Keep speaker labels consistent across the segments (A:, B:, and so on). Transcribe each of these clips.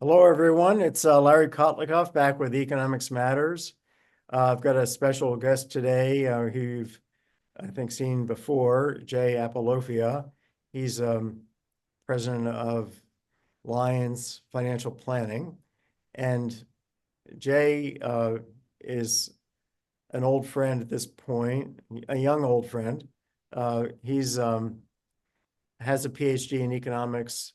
A: Hello, everyone. It's Larry Kotlikoff back with Economics Matters. I've got a special guest today who you've, I think, seen before, Jay Abolofia. He's president of Lyon's Financial Planning. And Jay is an old friend at this point, a young old friend. He's has a PhD in economics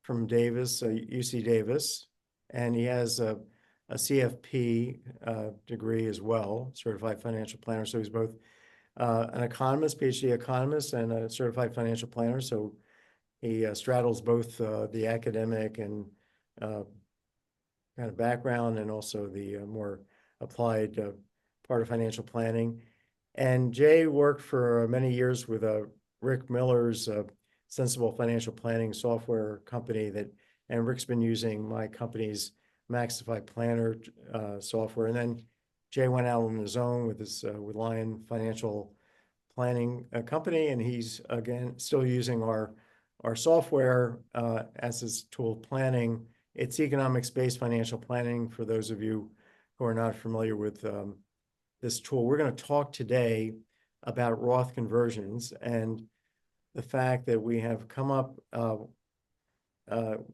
A: from Davis, UC Davis, and he has a CFP degree as well, certified financial planner. So he's both an economist, PhD economist, and a certified financial planner. So he straddles both the academic and kind of background and also the more applied part of financial planning. And Jay worked for many years with Rick Miller's sensible financial planning software company and Rick's been using my company's MaxiFi Planner software. And then Jay went out on his own with with Lyon Financial Planning company, and he's again still using our software as his tool of planning. It's economics-based financial planning for those of you who are not familiar with this tool. We're going to talk today about Roth conversions and the fact that we have come up,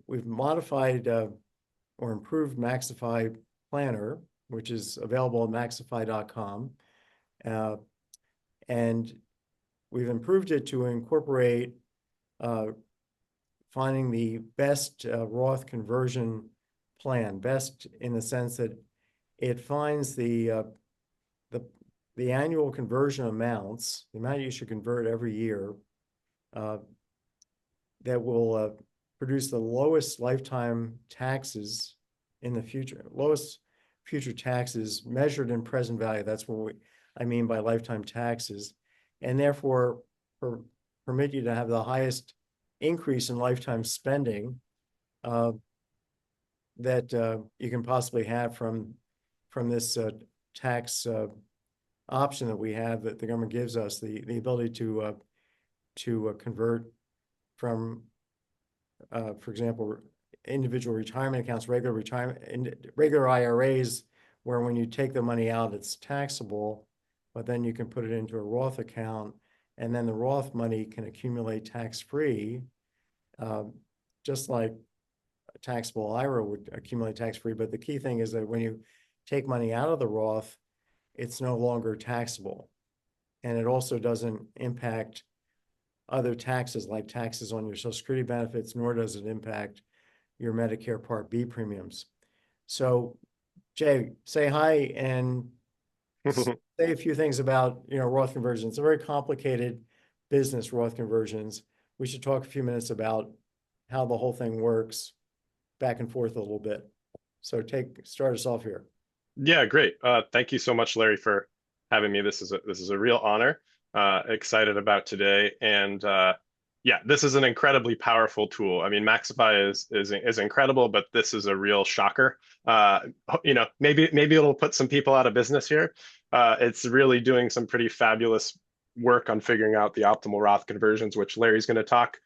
A: we've modified or improved MaxiFi Planner, which is available at MaxiFi.com. And we've improved it to incorporate finding the best Roth conversion plan, best in the sense that it finds the annual conversion amounts, the amount you should convert every year, that will produce the lowest lifetime taxes in the future, lowest future taxes measured in present value. That's what I mean by lifetime taxes, and therefore permit you to have the highest increase in lifetime spending that you can possibly have from this tax option that we have, that the government gives us, the ability to convert from, for example, individual retirement accounts, regular IRAs, where when you take the money out, it's taxable, but then you can put it into a Roth account, and then the Roth money can accumulate tax-free, just like a taxable IRA would accumulate tax-free. But the key thing is that when you take money out of the Roth, it's no longer taxable. And it also doesn't impact other taxes like taxes on your Social Security benefits, nor does it impact your Medicare Part B premiums. So, Jay, say hi and say a few things about Roth conversions. It's a very complicated business, Roth conversions. We should talk a few minutes about how the whole thing works, back and forth a little bit. So start us off here.
B: Yeah, great. Thank you so much, Larry, for having me. This is a real honor. Excited about today, and yeah, this is an incredibly powerful tool. I mean, MaxiFi is incredible, but this is a real shocker. Maybe it'll put some people out of business here. It's really doing some pretty fabulous work on figuring out the optimal Roth conversions, which Larry's going to talk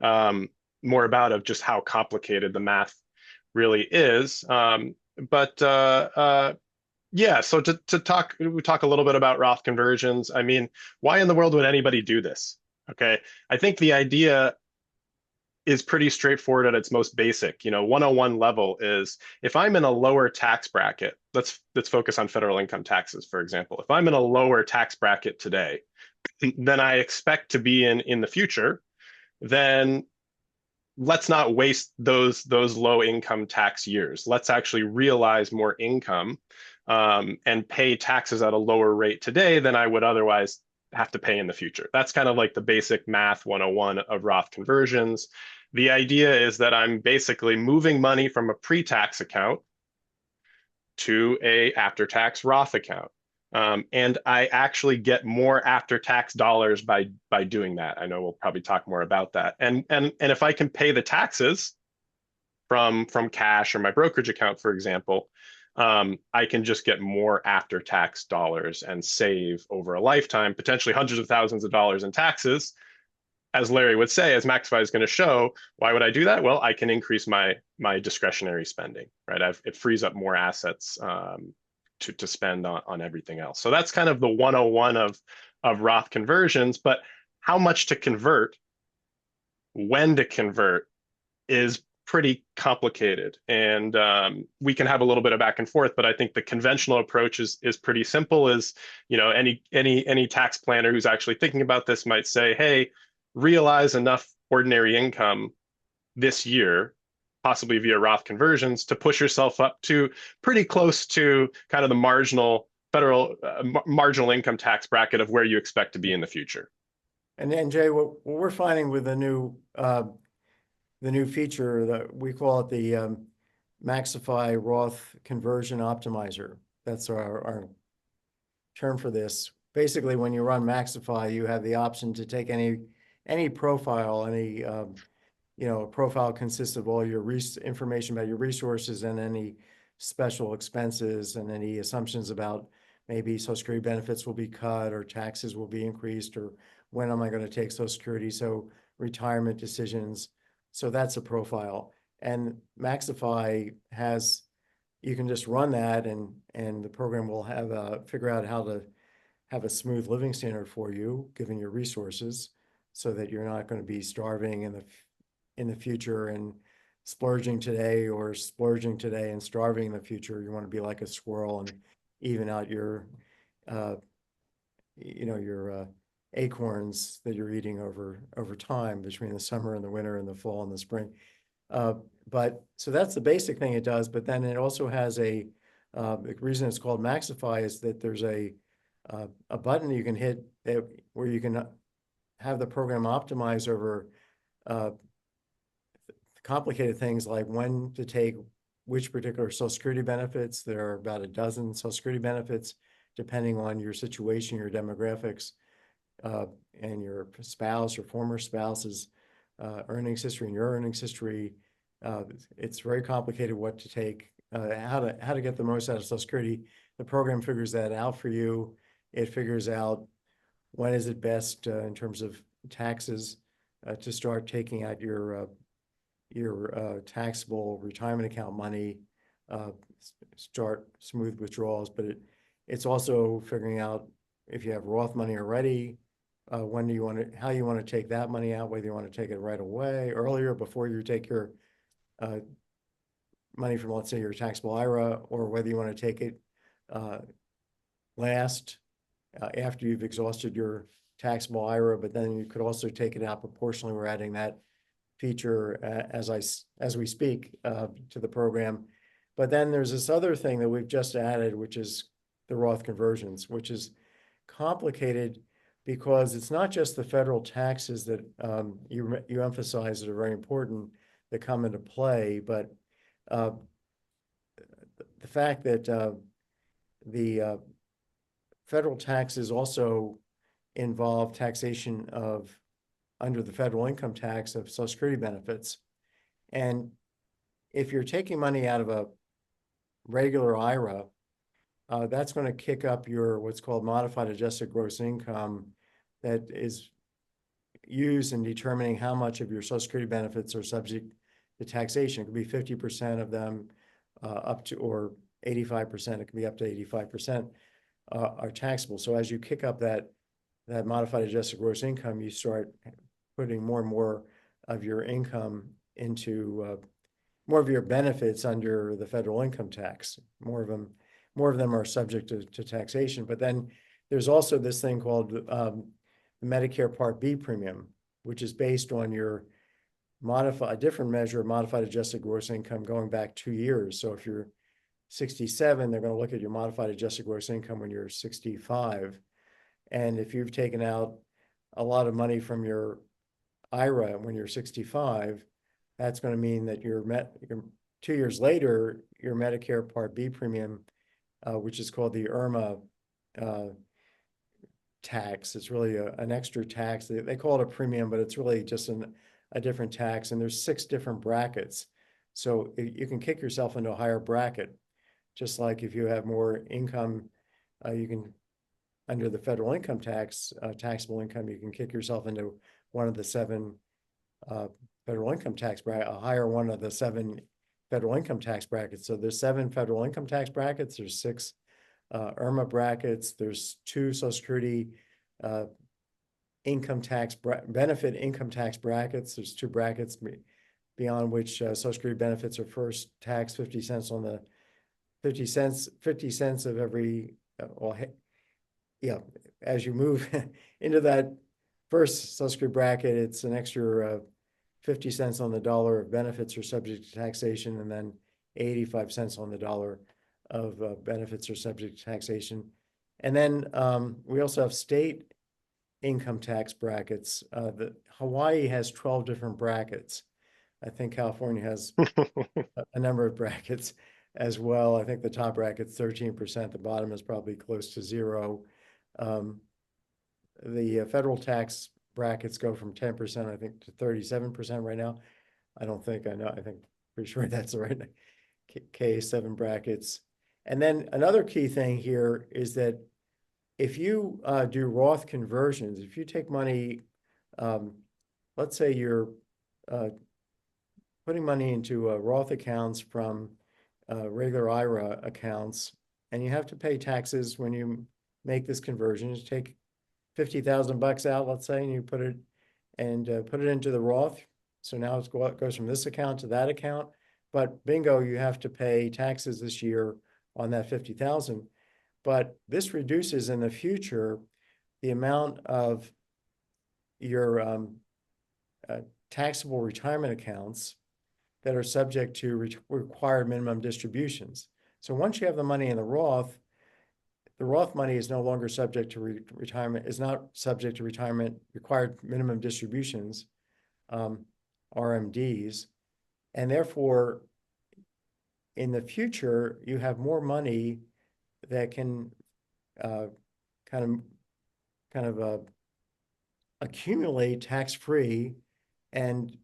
B: more about, of just how complicated the math really is. But yeah, so we talk a little bit about Roth conversions. I mean, why in the world would anybody do this? Okay, I think the idea is pretty straightforward at its most basic. 101 level is, if I'm in a lower tax bracket, let's focus on federal income taxes, for example. If I'm in a lower tax bracket today than I expect to be in the future, then let's not waste those low income tax years. Let's actually realize more income and pay taxes at a lower rate today than I would otherwise have to pay in the future. That's kind of like the basic math 101 of Roth conversions. The idea is that I'm basically moving money from a pre-tax account to a after-tax Roth account. And I actually get more after-tax dollars by doing that. I know we'll probably talk more about that. And if I can pay the taxes from cash or my brokerage account, for example, I can just get more after-tax dollars and save over a lifetime, potentially hundreds of thousands of dollars in taxes, as Larry would say, as MaxiFi is going to show, why would I do that? Well, I can increase my discretionary spending, right? It frees up more assets to spend on everything else. So that's kind of the 101 of Roth conversions. But how much to convert, when to convert, is pretty complicated, and we can have a little bit of back and forth. But I think the conventional approach is pretty simple. Is, you know, any tax planner who's actually thinking about this might say, hey, realize enough ordinary income this year, possibly via Roth conversions, to push yourself up to pretty close to kind of the marginal federal marginal income tax bracket of where you expect to be in the future.
A: And Jay, what we're finding with the new feature that we call it the MaxiFi Roth conversion optimizer. That's our term for this. Basically, when you run MaxiFi, you have the option to take any profile, any profile consists of all your information about your resources and any special expenses and any assumptions about maybe Social Security benefits will be cut or taxes will be increased, or when am I going to take Social Security? So retirement decisions. So that's a profile. And MaxiFi has, you can just run that and the program will have figure out how to have a smooth living standard for you, given your resources, so that you're not going to be starving in the future and splurging today, or splurging today and starving in the future. You want to be like a squirrel and even out your acorns that you're eating over time between the summer and the winter and the fall and the spring. But so that's the basic thing it does. But then it also has the reason it's called MaxiFi is that there's a button you can hit where you can have the program optimize over complicated things like when to take which particular Social Security benefits. There are about a dozen Social Security benefits, depending on your situation, your demographics, and your spouse or former spouse's earnings history and your earnings history. It's very complicated what to take, how to get the most out of Social Security. The program figures that out for you. It figures out when is it best in terms of taxes to start taking out your taxable retirement account money, start smooth withdrawals. But it's also figuring out if you have Roth money already, when do you want to, how you want to take that money out, whether you want to take it right away, earlier, before you take your money from, let's say, your taxable IRA, or whether you want to take it last, after you've exhausted your taxable IRA. But then you could also take it out proportionally. We're adding that feature as we speak to the program. But then there's this other thing that we've just added, which is the Roth conversions, which is complicated because it's not just the federal taxes that you emphasize that are very important that come into play, but the fact that the federal taxes also involve taxation of, under the federal income tax, of Social Security benefits. And if you're taking money out of a regular IRA, that's going to kick up your what's called modified adjusted gross income, that is used in determining how much of your Social Security benefits are subject to taxation. It could be 50% of them up to, or 85%, it can be up to 85% are taxable. So as you kick up that modified adjusted gross income, you start putting more and more of your income into more of your benefits under the federal income tax. More of them are subject to taxation. But then there's also this thing called the Medicare Part B premium, which is based on your a different measure of modified adjusted gross income going back 2 years. So if you're 67, they're going to look at your modified adjusted gross income when you're 65. And if you've taken out a lot of money from your IRA when you're 65, that's going to mean that your 2 years later, your Medicare Part B premium, which is called the IRMA tax. It's really an extra tax. They call it a premium, but it's really just a different tax. And there's 6 different brackets. So you can kick yourself into a higher bracket. Just like if you have more income, you can, under the federal income tax, taxable income, you can kick yourself into one of the seven federal income tax bracket, a higher one of the seven federal income tax brackets. So there's seven federal income tax brackets. There's six IRMA brackets. There's two Social Security income tax benefit income tax brackets. There's two brackets beyond which Social Security benefits are first taxed 50 cents on the 50 cents of every well, yeah, as you move into that first Social Security bracket, it's an extra 50 cents on the dollar of benefits are subject to taxation, and then 85 cents on the dollar of benefits are subject to taxation. And then we also have state income tax brackets. Hawaii has 12 different brackets. I think California has a number of brackets as well. I think the top bracket's 13%. The bottom is probably close to zero. The federal tax brackets go from 10%, I think, to 37% right now. I don't think I know. I think pretty sure that's the right case, seven brackets. And then another key thing here is that if you do Roth conversions, if you take money, let's say you're putting money into Roth accounts from regular IRA accounts, and you have to pay taxes when you make this conversion. You take 50,000 bucks out, let's say, and you put it into the Roth. So now it goes from this account to that account. But bingo, you have to pay taxes this year on that 50,000. But this reduces in the future the amount of your taxable retirement accounts that are subject to required minimum distributions. So once you have the money in the Roth money is no longer subject to retirement, is not subject to retirement required minimum distributions, RMDs. And therefore, in the future, you have more money that can kind of accumulate tax-free, and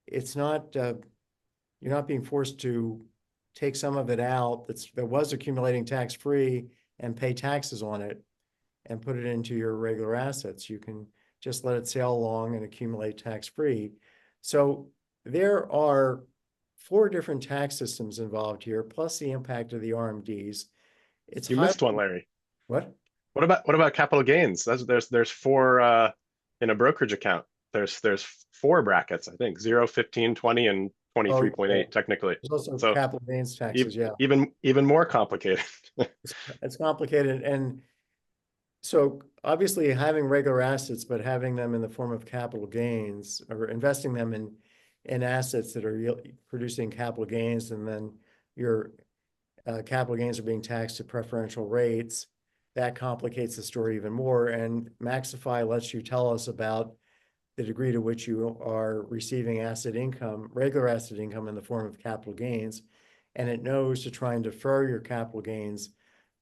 A: it's not you're not being forced to take some of it out that was accumulating tax-free and pay taxes on it and put it into your regular assets. You can just let it sail along and accumulate tax-free. So there are 4 different tax systems involved here, plus the impact of the RMDs. It's
B: You missed one, Larry.
A: What?
B: What about capital gains? There's 4 in a brokerage account. There's 4 brackets, I think, 0, 15, 20, and 23.8 technically.
A: There's also
B: So
A: capital gains taxes, yeah.
B: even more complicated.
A: It's complicated. And so obviously having regular assets, but having them in the form of capital gains or investing them in assets that are producing capital gains, and then your capital gains are being taxed at preferential rates, that complicates the story even more. And MaxiFi lets you tell us about the degree to which you are receiving regular asset income in the form of capital gains. And it knows to try and defer your capital gains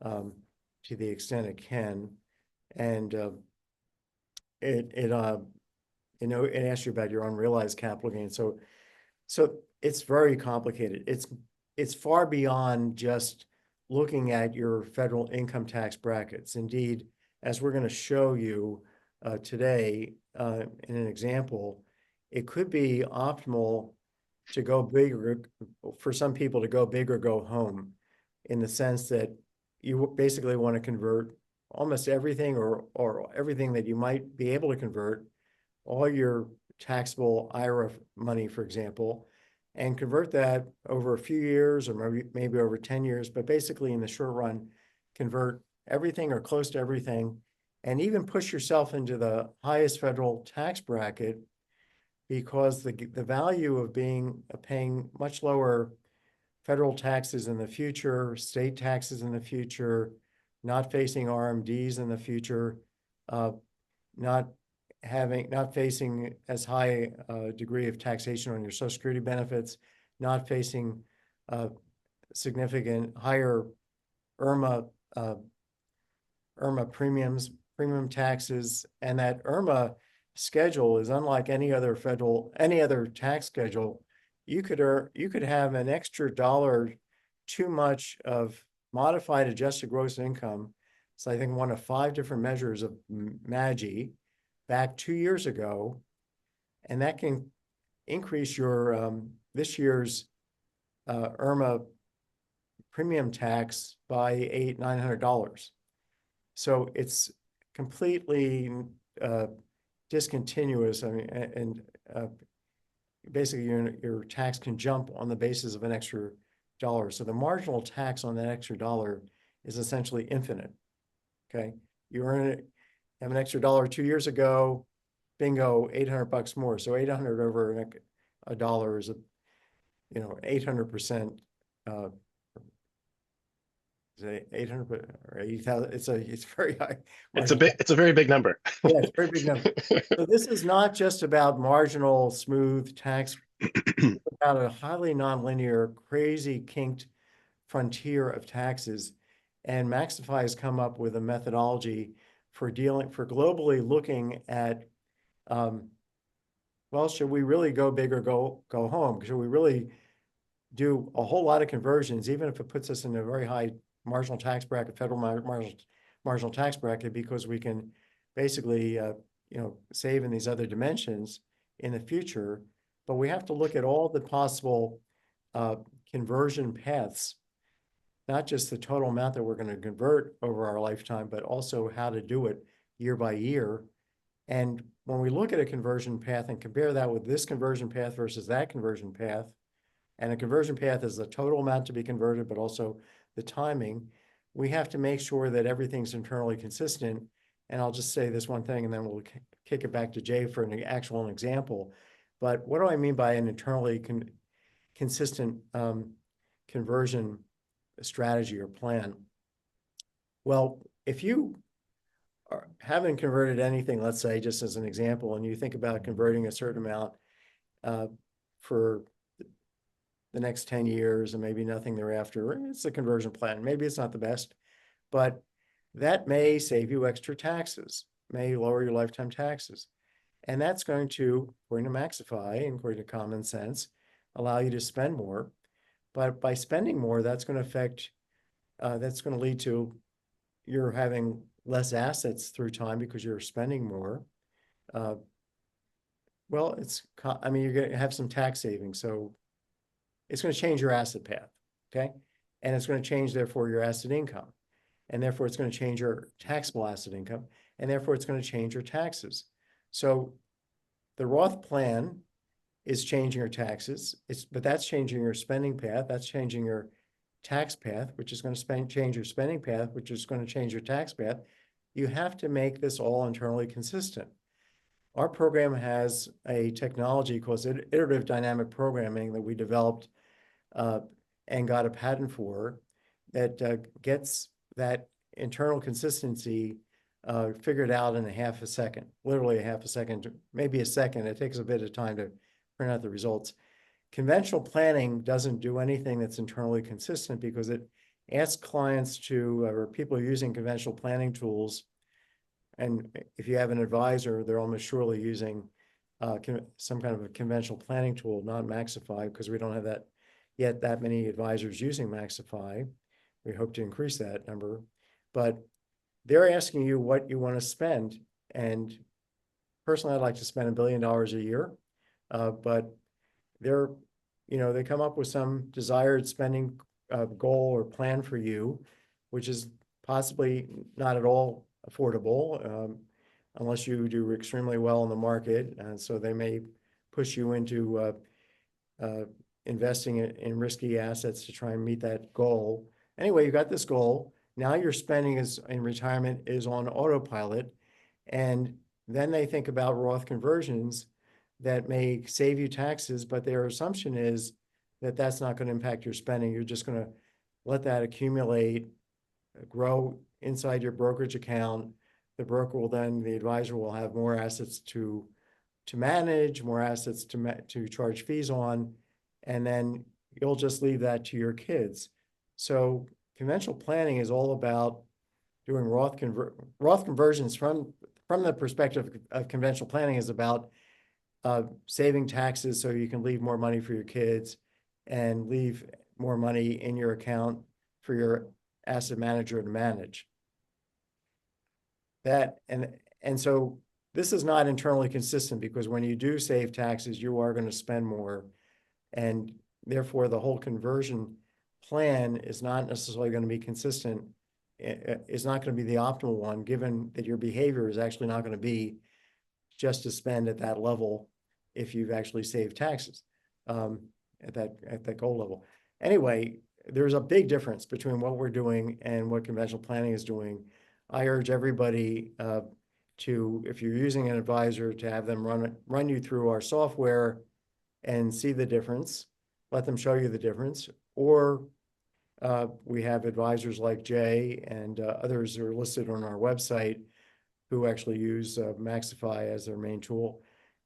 A: to the extent it can. And it asks you about your unrealized capital gains. So it's very complicated. It's far beyond just looking at your federal income tax brackets. Indeed, as we're going to show you today in an example, it could be optimal to go big, or for some people to go big or go home, in the sense that you basically want to convert almost everything or everything that you might be able to convert, all your taxable IRA money, for example, and convert that over a few years or maybe over 10 years, but basically in the short run, convert everything or close to everything, and even push yourself into the highest federal tax bracket, because the value of paying much lower federal taxes in the future, state taxes in the future, not facing RMDs in the future, not facing as high a degree of taxation on your Social Security benefits, not facing significant higher IRMA premium taxes, and that IRMA schedule is unlike any other tax schedule. You could have an extra dollar too much of modified adjusted gross income. So I think one of 5 different measures of MAGI back 2 years ago, and that can increase your this year's IRMA premium tax by $900. So it's completely discontinuous. I mean, and basically your tax can jump on the basis of an extra dollar. So the marginal tax on that extra dollar is essentially infinite. Okay, you have an extra dollar 2 years ago, bingo, $800 more. So 800 over a dollar is 800%. 800 or 80,000. It's very high.
B: It's a very big number.
A: Yeah, it's a very big number. So this is not just about marginal, smooth tax, it's about a highly nonlinear, crazy kinked frontier of taxes. And MaxiFi has come up with a methodology for globally looking at, well, should we really go big or go home? Should we really do a whole lot of conversions, even if it puts us in a very high marginal tax bracket, federal marginal tax bracket, because we can basically, save in these other dimensions in the future. But we have to look at all the possible conversion paths, not just the total amount that we're going to convert over our lifetime, but also how to do it year by year. And when we look at a conversion path and compare that with this conversion path versus that conversion path, and a conversion path is the total amount to be converted, but also the timing, we have to make sure that everything's internally consistent. And I'll just say this one thing, and then we'll kick it back to Jay for an actual example. But what do I mean by an internally consistent conversion strategy or plan? Well, if you haven't converted anything, let's say, just as an example, and you think about converting a certain amount for the next 10 years and maybe nothing thereafter, it's a conversion plan. Maybe it's not the best, but that may save you extra taxes, may lower your lifetime taxes. And that's going to, according to MaxiFi and according to common sense, allow you to spend more. But by spending more, that's going to lead to you're having less assets through time because you're spending more. Well, you're going to have some tax savings. So it's going to change your asset path, okay? And it's going to change, therefore, your asset income. And therefore, it's going to change your taxable asset income. And therefore, it's going to change your taxes. So the Roth plan is changing your taxes, but that's changing your spending path. That's changing your tax path, which is going to change your spending path, which is going to change your tax path. You have to make this all internally consistent. Our program has a technology called iterative dynamic programming that we developed and got a patent for that gets that internal consistency figured out in a half a second, literally a half a second, maybe a second. It takes a bit of time to print out the results. Conventional planning doesn't do anything that's internally consistent because it asks clients to, or people using conventional planning tools, and if you have an advisor, they're almost surely using some kind of a conventional planning tool, not MaxiFi, because we don't have that many advisors using MaxiFi. We hope to increase that number, but they're asking you what you want to spend. And personally, I'd like to spend $1 billion a year, but they come up with some desired spending goal or plan for you, which is possibly not at all affordable unless you do extremely well in the market. And so they may push you into investing in risky assets to try and meet that goal. Anyway, you got this goal. Now your spending in retirement is on autopilot. And then they think about Roth conversions that may save you taxes, but their assumption is that that's not going to impact your spending. You're just going to let that accumulate, grow inside your brokerage account. The advisor will have more assets to manage, more assets to charge fees on, and then you'll just leave that to your kids. So conventional planning is all about doing Roth conversions from the perspective of conventional planning is about saving taxes so you can leave more money for your kids and leave more money in your account for your asset manager to manage. So this is not internally consistent, because when you do save taxes, you are going to spend more. And therefore, the whole conversion plan is not necessarily going to be consistent. It's not going to be the optimal one, given that your behavior is actually not going to be just to spend at that level if you've actually saved taxes at that goal level. Anyway, there's a big difference between what we're doing and what conventional planning is doing. I urge everybody to, if you're using an advisor, to have them run you through our software and see the difference. Let them show you the difference. Or we have advisors like Jay and others who are listed on our website who actually use MaxiFi as their main tool.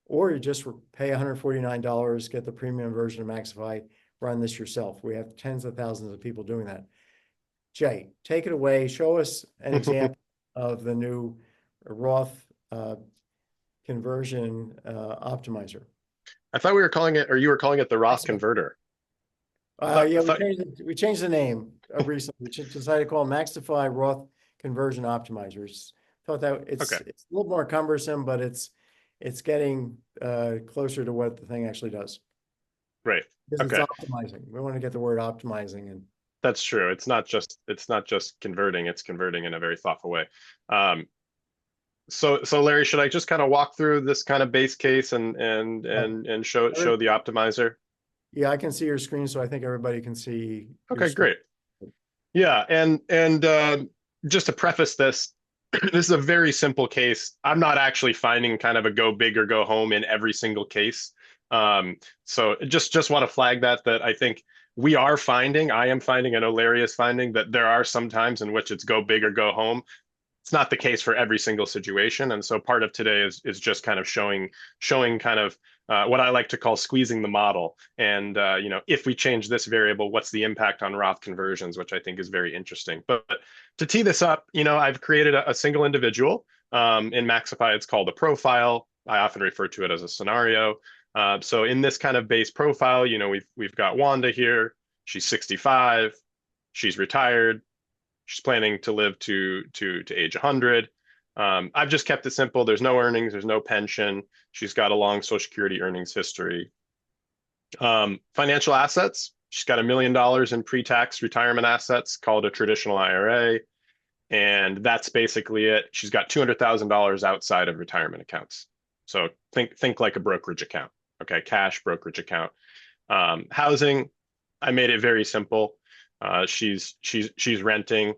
A: Or you just pay $149, get the premium version of MaxiFi, run this yourself. We have tens of thousands of people doing that. Jay, take it away. Show us an example of the new Roth conversion optimizer.
B: I thought we were calling it, or you were calling it the Roth converter.
A: Yeah, we changed the name recently. We decided to call it MaxiFi Roth conversion optimizers. Thought that it's
B: Okay.
A: it's a little more cumbersome, but it's getting closer to what the thing actually does.
B: Right.
A: Because
B: Okay.
A: it's optimizing. We want to get the word optimizing in.
B: That's true. It's not just converting, it's converting in a very thoughtful way. So Larry, should I just kind of walk through this kind of base case and show the optimizer?
A: Yeah, I can see your screen, so I think everybody can see your
B: Okay,
A: screen.
B: great. Yeah, and just to preface this, this is a very simple case. I'm not actually finding kind of a go big or go home in every single case. So just want to flag that I think I am finding, I know Larry is finding that there are some times in which it's go big or go home. It's not the case for every single situation. And so part of today is just kind of showing kind of what I like to call squeezing the model. And if we change this variable, what's the impact on Roth conversions, which I think is very interesting. But to tee this up, I've created a single individual. In MaxiFi, it's called a profile. I often refer to it as a scenario. So in this kind of base profile, we've got Wanda here. She's 65. She's retired. She's planning to live to age 100. I've just kept it simple. There's no earnings. There's no pension. She's got a long Social Security earnings history. Financial assets. She's got $1 million in pre-tax retirement assets called a traditional IRA. And that's basically it. She's got $200,000 outside of retirement accounts. So think like a brokerage account. Okay, cash brokerage account. Housing, I made it very simple. She's renting.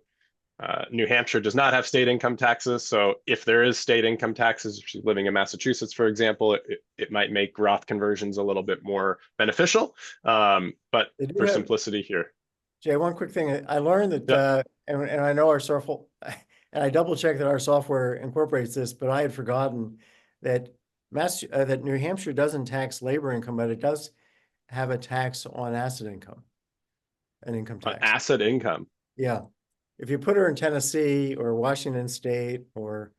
B: New Hampshire does not have state income taxes, so if there is state income taxes, if she's living in Massachusetts, for example, it might make Roth conversions a little bit more beneficial. But for simplicity here,
A: Jay, one quick thing. I learned that,
B: yeah.
A: And I know our software, and I double checked that our software incorporates this, but I had forgotten that that New Hampshire doesn't tax labor income, but it does have a tax on asset income, an income tax.
B: Asset income.
A: Yeah. If you put her in Tennessee or Washington State or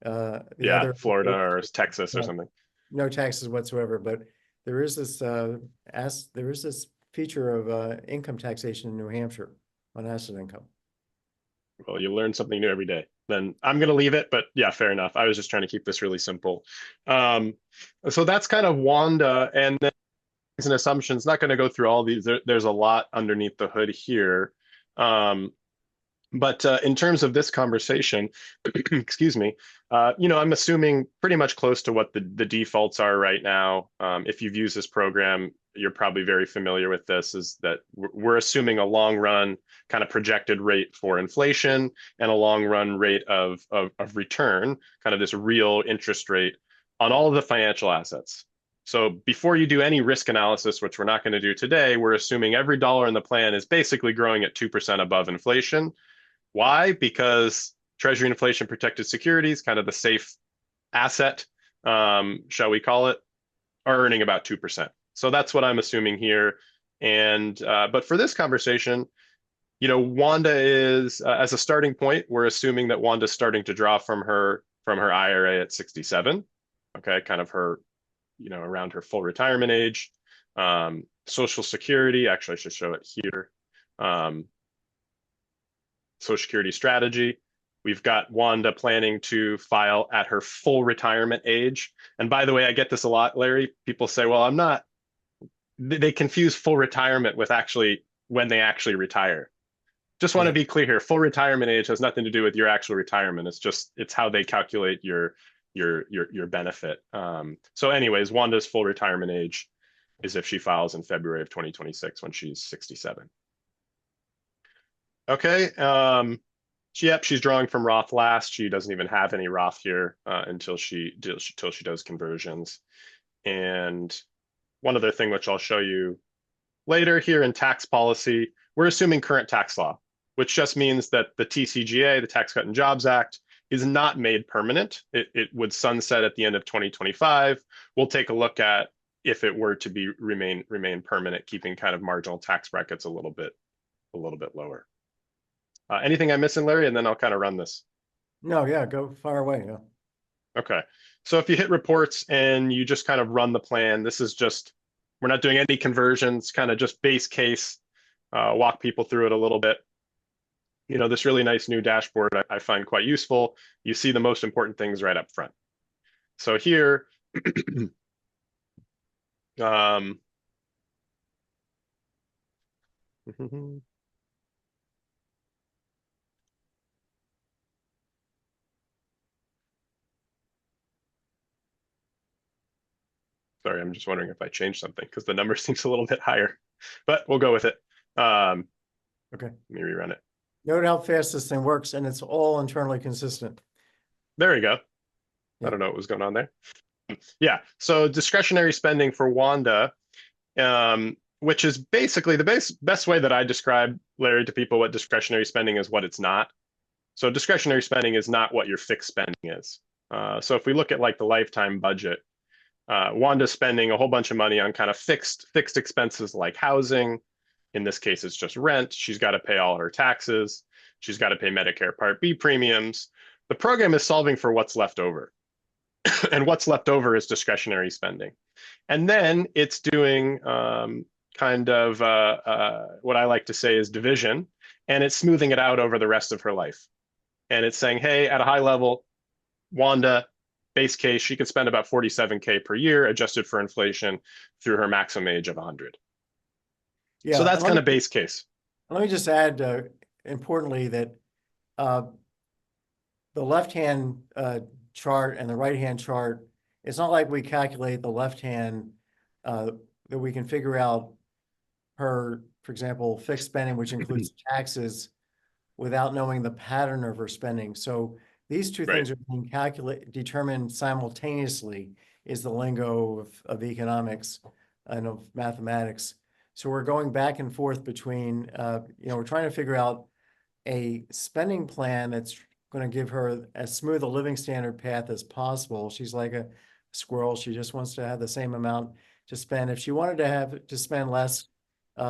A: the other
B: Florida
A: states,
B: or Texas or something.
A: no taxes whatsoever, but there is this feature of income taxation in New Hampshire on asset income.
B: Well, you learn something new every day. Then I'm going to leave it, but yeah, fair enough. I was just trying to keep this really simple. So that's kind of Wanda, and then and assumptions. Not going to go through all these. There's a lot underneath the hood here. But in terms of this conversation, excuse me, I'm assuming pretty much close to what the defaults are right now. If you've used this program, you're probably very familiar with this, is that we're assuming a long run kind of projected rate for inflation and a long run rate of return, kind of this real interest rate on all of the financial assets. So before you do any risk analysis, which we're not going to do today, we're assuming every dollar in the plan is basically growing at 2% above inflation. Why? Because Treasury inflation protected securities, kind of the safe asset, shall we call it, are earning about 2%. So that's what I'm assuming here. And but for this conversation, Wanda is as a starting point, we're assuming that Wanda's starting to draw from her IRA at 67. Okay, kind of her, around her full retirement age. Social Security, actually, I should show it here. Social Security strategy. We've got Wanda planning to file at her full retirement age. And by the way, I get this a lot, Larry. People say, well, I'm not, they confuse full retirement with actually when they actually retire. Just want to
A: Yeah.
B: be clear here. Full retirement age has nothing to do with your actual retirement. It's how they calculate your benefit. So anyways, Wanda's full retirement age is if she files in February of 2026 when she's 67. Okay. She's drawing from Roth last. She doesn't even have any Roth here until she does conversions. And one other thing which I'll show you later here in tax policy, we're assuming current tax law, which just means that the TCJA, the Tax Cut and Jobs Act, is not made permanent. It would sunset at the end of 2025. We'll take a look at if it were to be remain permanent, keeping kind of marginal tax brackets a little bit lower. Anything I'm missing, Larry? And then I'll kind of run this.
A: No, yeah, go far away. Yeah.
B: Okay. So if you hit reports and you just kind of run the plan, this is just, we're not doing any conversions, kind of just base case, walk people through it a little bit. You know, this really nice new dashboard I find quite useful. You see the most important things right up front. So here, sorry, I'm just wondering if I changed something because the number seems a little bit higher, but we'll go with it.
A: Okay.
B: Let me rerun it.
A: Note how fast this thing works, and it's all internally consistent.
B: There we go.
A: Yeah.
B: I don't know what was going on there. Yeah. So discretionary spending for Wanda, which is basically the best way that I describe, Larry, to people what discretionary spending is, what it's not. So discretionary spending is not what your fixed spending is. So if we look at like the lifetime budget, Wanda's spending a whole bunch of money on kind of fixed expenses like housing. In this case, it's just rent. She's got to pay all her taxes. She's got to pay Medicare Part B premiums. The program is solving for what's left over. And what's left over is discretionary spending. And then it's doing kind of what I like to say is division, and it's smoothing it out over the rest of her life. And it's saying, hey, at a high level, Wanda, base case, she could spend about 47K per year, adjusted for inflation, through her maximum age of 100.
A: Yeah.
B: So that's kind of base case.
A: Let me just add, importantly, that the left-hand chart and the right-hand chart, it's not like we calculate the left-hand that we can figure out her, for example, fixed spending, which includes taxes, without knowing the pattern of her spending. So these two things are being determined simultaneously, is the lingo of economics and of mathematics. So we're going back and forth between, we're trying to figure out a spending plan that's going to give her as smooth a living standard path as possible. She's like a squirrel. She just wants to have the same amount to spend. If she wanted to have to spend less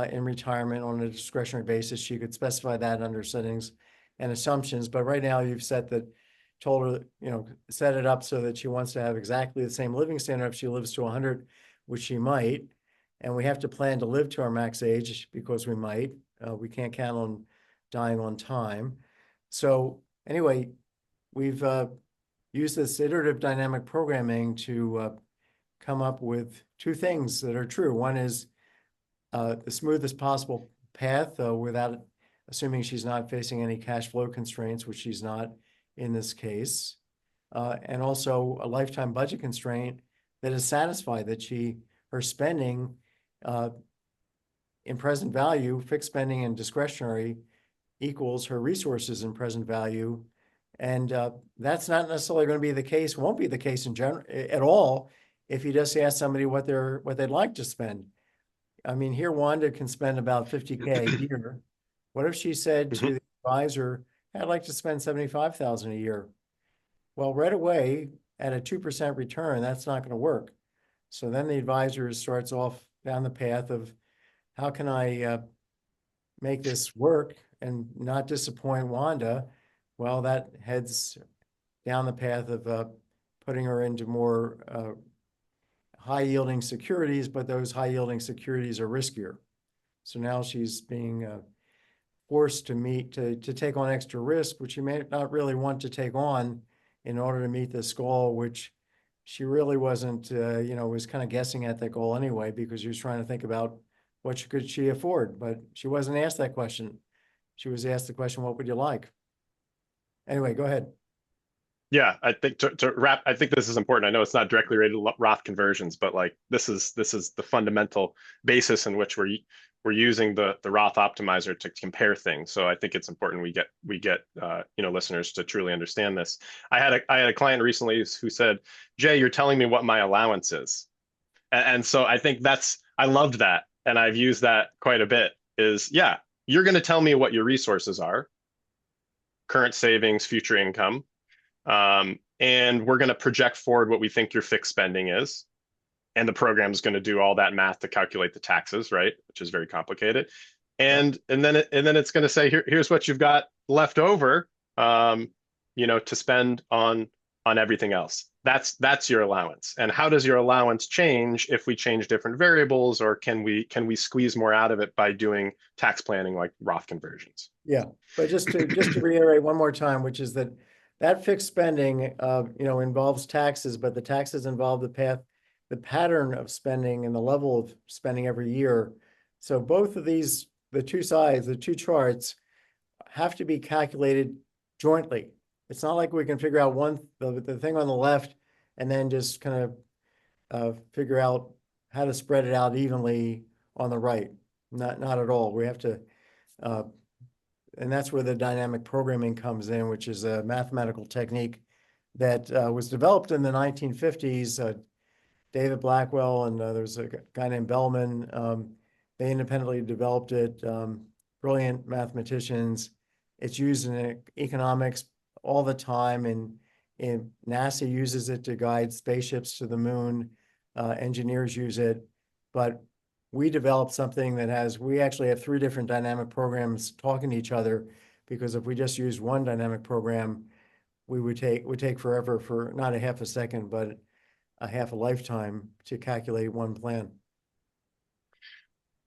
A: in retirement on a discretionary basis, she could specify that under settings and assumptions. But right now you've set it up so that she wants to have exactly the same living standard if she lives to 100, which she might. And we have to plan to live to our max age because we might. We can't count on dying on time. So anyway, we've used this iterative dynamic programming to come up with two things that are true. One is the smoothest possible path without assuming she's not facing any cash flow constraints, which she's not in this case. And also a lifetime budget constraint that is satisfied that her spending in present value, fixed spending and discretionary, equals her resources in present value. And that's not necessarily going to be the case, won't be the case in general at all, if you just ask somebody what they'd like to spend. I mean, here Wanda can spend about 50K a year. What if she said to the advisor, I'd like to spend 75,000 a year? Well, right away at a 2% return, that's not going to work. So then the advisor starts off down the path of, how can I make this work and not disappoint Wanda? Well, that heads down the path of putting her into more high-yielding securities, but those high-yielding securities are riskier. So now she's being forced to take on extra risk, which she may not really want to take on in order to meet this goal, which she really wasn't, was kind of guessing at that goal anyway, because she was trying to think about what could she afford, but she wasn't asked that question. She was asked the question, what would you like? Anyway, go ahead.
B: Yeah, I think to wrap, I think this is important. I know it's not directly related to Roth conversions, but like this is the fundamental basis in which we're using the Roth optimizer to compare things. So I think it's important we get listeners to truly understand this. I had a client recently who said, "Jay, you're telling me what my allowance is," and so I think I loved that, and I've used that quite a bit. Is yeah, you're going to tell me what your resources are, current savings, future income. And we're going to project forward what we think your fixed spending is. And the program is going to do all that math to calculate the taxes, right? Which is very complicated. And then it's going to say, here's what you've got left over, to spend on everything else. That's your allowance. And how does your allowance change if we change different variables, or can we squeeze more out of it by doing tax planning like Roth conversions?
A: Yeah, but just to reiterate one more time, which is that fixed spending, involves taxes, but the taxes involve the pattern of spending and the level of spending every year. So both of these, the two sides, the two charts, have to be calculated jointly. It's not like we can figure out the thing on the left and then just kind of figure out how to spread it out evenly on the right. Not at all. We have to, and that's where the dynamic programming comes in, which is a mathematical technique that was developed in the 1950s. David Blackwell and there was a guy named Bellman. They independently developed it. Brilliant mathematicians. It's used in economics all the time, and NASA uses it to guide spaceships to the moon. Engineers use it, but we developed something we actually have 3 different dynamic programs talking to each other, because if we just used one dynamic program, would take forever, for not a half a second, but a half a lifetime to calculate one plan.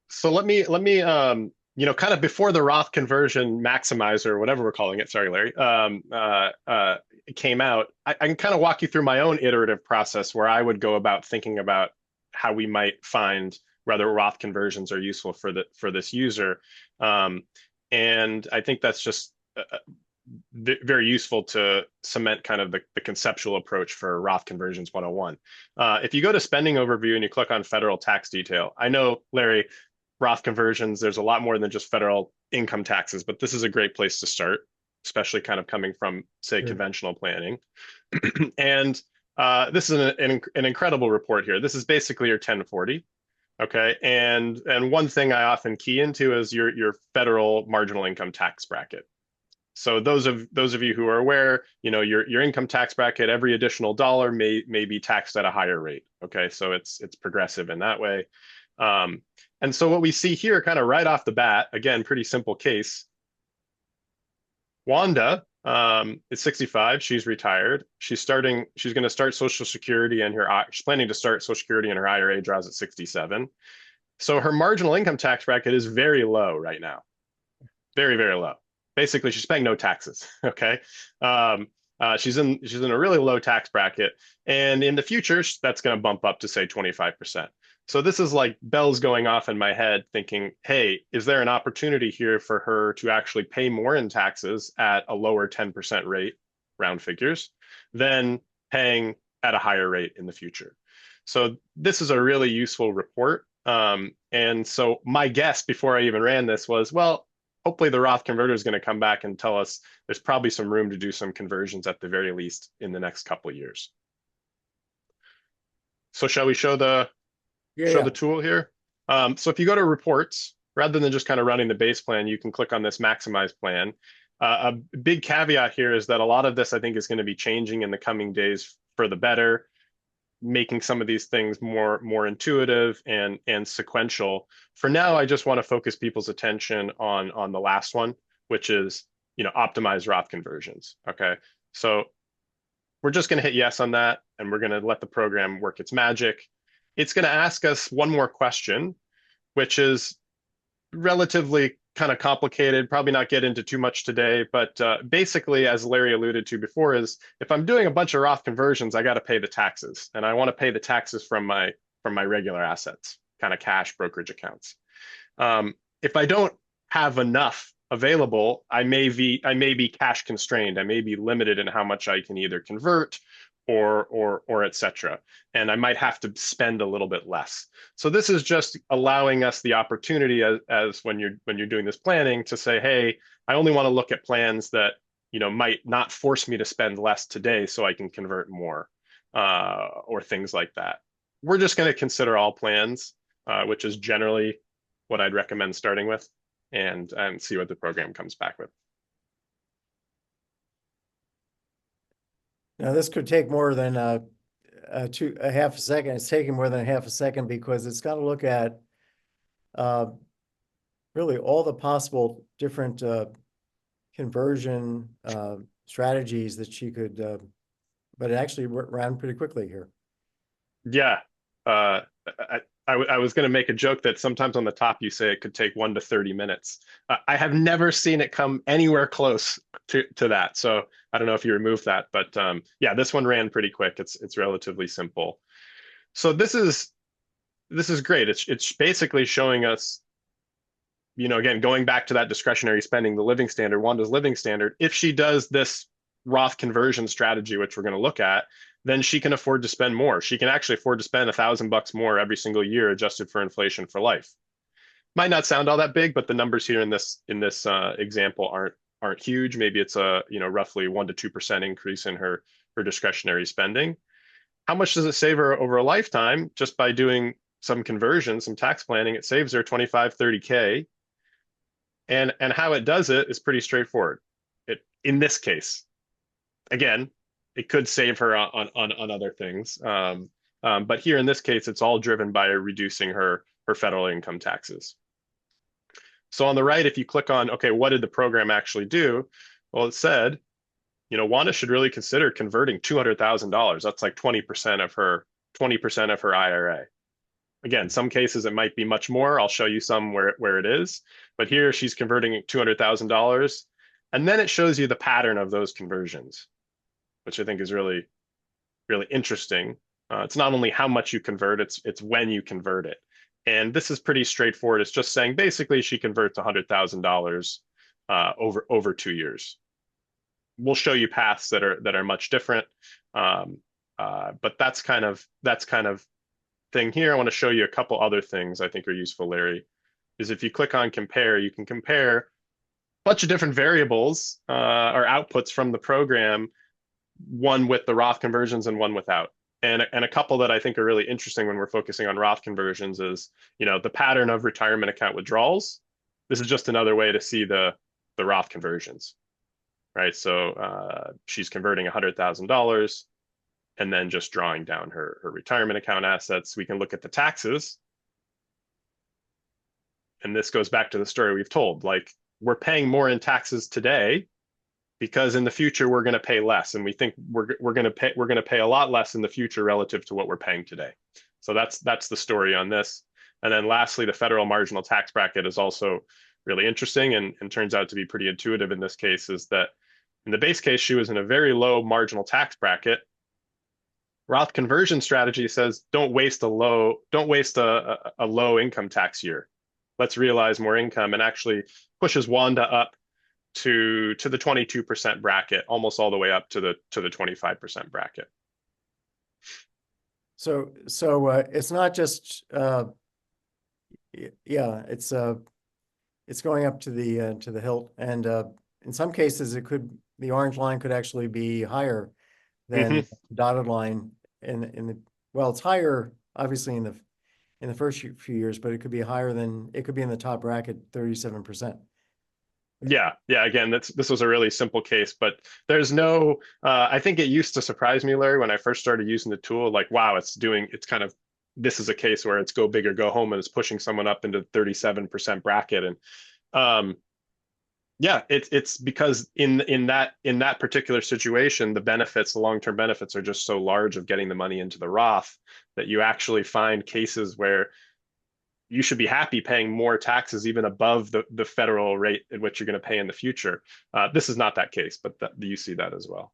B: So let me kind of before the Roth conversion maximizer, or whatever we're calling it, sorry, Larry, came out, I can kind of walk you through my own iterative process where I would go about thinking about how we might find whether Roth conversions are useful for this user. And I think that's just very useful to cement kind of the conceptual approach for Roth conversions 101. If you go to spending overview and you click on federal tax detail, I know, Larry, Roth conversions, there's a lot more than just federal income taxes, but this is a great place to start, especially kind of coming from, say, conventional planning. And this is an incredible report here. This is basically your 1040. Okay, and one thing I often key into is your federal marginal income tax bracket. So those of you who are aware, your income tax bracket, every additional dollar may be taxed at a higher rate. Okay, so it's progressive in that way. And so what we see here, kind of right off the bat, again, pretty simple case. Wanda is 65. She's retired. She's going to start Social Security, and she's planning to start Social Security in her IRA draws at 67. So her marginal income tax bracket is very low right now. Very, very low. Basically, she's paying no taxes. Okay. She's in a really low tax bracket. And in the future, that's going to bump up to, say, 25%. So this is like bells going off in my head thinking, hey, is there an opportunity here for her to actually pay more in taxes at a lower 10% rate, round figures, than paying at a higher rate in the future? So this is a really useful report. And so my guess before I even ran this was, well, hopefully the Roth converter is going to come back and tell us there's probably some room to do some conversions at the very least in the next couple of years. So shall we show the tool here? So if you go to reports, rather than just kind of running the base plan, you can click on this maximize plan. A big caveat here is that a lot of this, I think, is going to be changing in the coming days for the better, making some of these things more intuitive and sequential. For now, I just want to focus people's attention on the last one, which is optimize Roth conversions. Okay, so we're just going to hit yes on that, and we're going to let the program work its magic. It's going to ask us one more question, which is relatively kind of complicated, probably not get into too much today, but basically, as Larry alluded to before, is if I'm doing a bunch of Roth conversions, I got to pay the taxes, and I want to pay the taxes from my regular assets, kind of cash brokerage accounts. If I don't have enough available, I may be cash constrained. I may be limited in how much I can either convert or et cetera. And I might have to spend a little bit less. So this is just allowing us the opportunity as when you're doing this planning to say, hey, I only want to look at plans that might not force me to spend less today so I can convert more or things like that. We're just going to consider all plans, which is generally what I'd recommend starting with, and see what the program comes back with.
A: Now, this could take more than a half a second. It's taking more than a half a second because it's got to look at really all the possible different conversion strategies that she could, but it actually ran pretty quickly here.
B: Yeah. I was going to make a joke that sometimes on the top you say it could take 1 to 30 minutes. I have never seen it come anywhere close to that. So I don't know if you removed that, but yeah, this one ran pretty quick. It's relatively simple. So this is great. It's basically showing us, again, going back to that discretionary spending, the living standard, Wanda's living standard. If she does this Roth conversion strategy, which we're going to look at, then she can afford to spend more. She can actually afford to spend $1,000 more every single year, adjusted for inflation for life. Might not sound all that big, but the numbers here in this example aren't huge. Maybe it's a roughly 1 to 2% increase in her discretionary spending. How much does it save her over a lifetime just by doing some conversion, some tax planning? It saves her 25, 30K. And how it does it is pretty straightforward. In this case, again, it could save her on other things. But here in this case, it's all driven by reducing her federal income taxes. So on the right, if you click on, okay, what did the program actually do? Well, it said, Wanda should really consider converting $200,000. That's like 20% of her IRA. Again, some cases it might be much more. I'll show you some where it is. But here she's converting $200,000. And then it shows you the pattern of those conversions, which I think is really, really interesting. It's not only how much you convert, it's when you convert it. And this is pretty straightforward. It's just saying basically she converts $100,000 over 2 years. We'll show you paths that are much different. But that's kind of thing here. I want to show you a couple other things I think are useful, Larry. Is if you click on compare, you can compare a bunch of different variables or outputs from the program, one with the Roth conversions and one without. And a couple that I think are really interesting when we're focusing on Roth conversions is, the pattern of retirement account withdrawals. This is just another way to see the Roth conversions, right? So she's converting $100,000 and then just drawing down her retirement account assets. We can look at the taxes. And this goes back to the story we've told. Like, we're paying more in taxes today because in the future we're going to pay less, and we think we're going to pay a lot less in the future relative to what we're paying today. So that's the story on this. And then lastly, the federal marginal tax bracket is also really interesting and turns out to be pretty intuitive in this case. Is that in the base case she was in a very low marginal tax bracket. Roth conversion strategy says don't waste a low income tax year. Let's realize more income, and actually pushes Wanda up to the 22% bracket, almost all the way up to the 25% bracket.
A: So it's not just yeah, it's going up to the hilt, and in some cases the orange line could actually be higher than the dotted line well, it's higher obviously in the first few years, but it could be higher than it could be in the top bracket, 37%.
B: Yeah. Again, this was a really simple case, but there's no. I think it used to surprise me, Larry, when I first started using the tool. Like, wow, it's kind of. This is a case where it's go big or go home, and it's pushing someone up into 37% bracket, and yeah, it's because in that particular situation, the long-term benefits are just so large of getting the money into the Roth that you actually find cases where you should be happy paying more taxes even above the federal rate at which you're going to pay in the future. This is not that case, but you see that as well.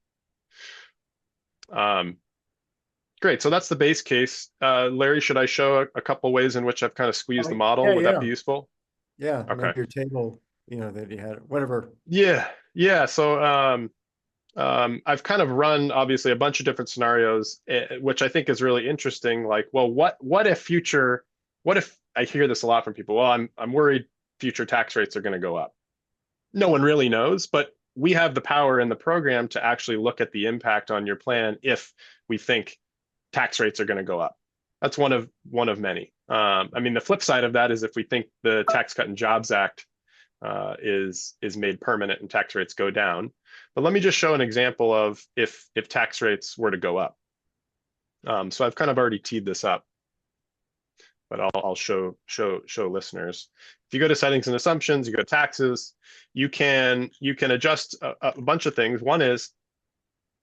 B: Great. So that's the base case. Larry, should I show a couple ways in which I've kind of squeezed the model?
A: Yeah,
B: Would that
A: yeah,
B: be useful?
A: yeah.
B: Okay.
A: Maybe your table, that you had, whatever.
B: Yeah. Yeah. So I've kind of run obviously a bunch of different scenarios, which I think is really interesting. Like, well, what if I hear this a lot from people? Well, I'm worried future tax rates are going to go up. No one really knows, but we have the power in the program to actually look at the impact on your plan if we think tax rates are going to go up. That's one of many. I mean, the flip side of that is if we think the Tax Cut and Jobs Act is made permanent and tax rates go down. But let me just show an example of if tax rates were to go up. So I've kind of already teed this up, but I'll show listeners. If you go to settings and assumptions, you go to taxes, you can adjust a bunch of things. One is,